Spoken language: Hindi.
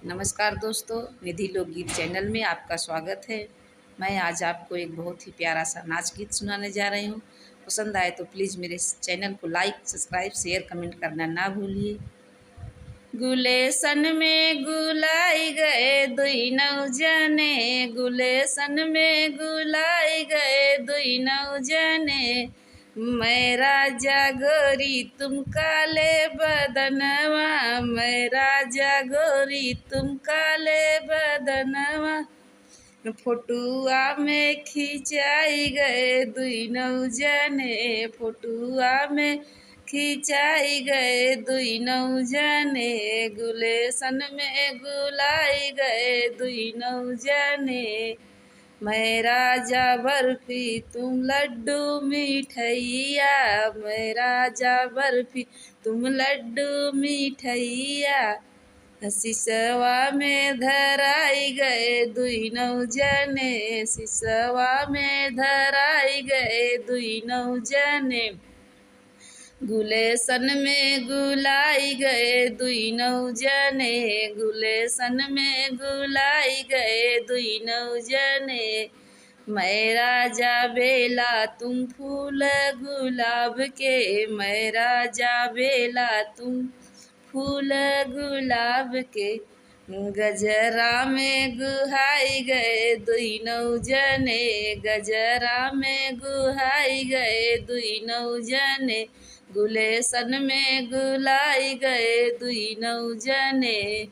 नमस्कार दोस्तों, निधि लोकगीत चैनल में आपका स्वागत है। मैं आज आपको एक बहुत ही प्यारा सा नाच गीत सुनाने जा रही हूँ। पसंद आए तो प्लीज़ मेरे चैनल को लाइक, सब्सक्राइब, शेयर, कमेंट करना ना भूलिए। गुलेसन में गुलाई गए दुई नौजने, गुलेसन में गुलाई गए दुई नौजने। मैं राजा गोरी तुम काले बदनवा, मैं राजा गोरी तुम काले बदनवा। फोटुआ में खिंचाई गए दुई नौजने, फोटुआ में खिंचाई गए दुई नौजने। गुलेसन में गुलाई गए दुई नौजने। मैं राजा बर्फी तुम लड्डू मिठैया, मैं राजा बर्फी तुम लड्डू मिठैया। सिसवा में धराई गए दुई नौजने, सिसवा में धराई गए दुई नौजने। गुलेसन में गुलाई गए दुई नौजने, गुलेसन में गुलाई गए दुई नौजने। मैं राजा बेला तुम फूल गुलाब के, मैं राजा बेला तुम फूल गुलाब के। गजरा में गुहाई गए दुई नौजने, गजरा में गुहाई गए दुई नौजने। गुलेसन में गुलाई गए दुई नौजने।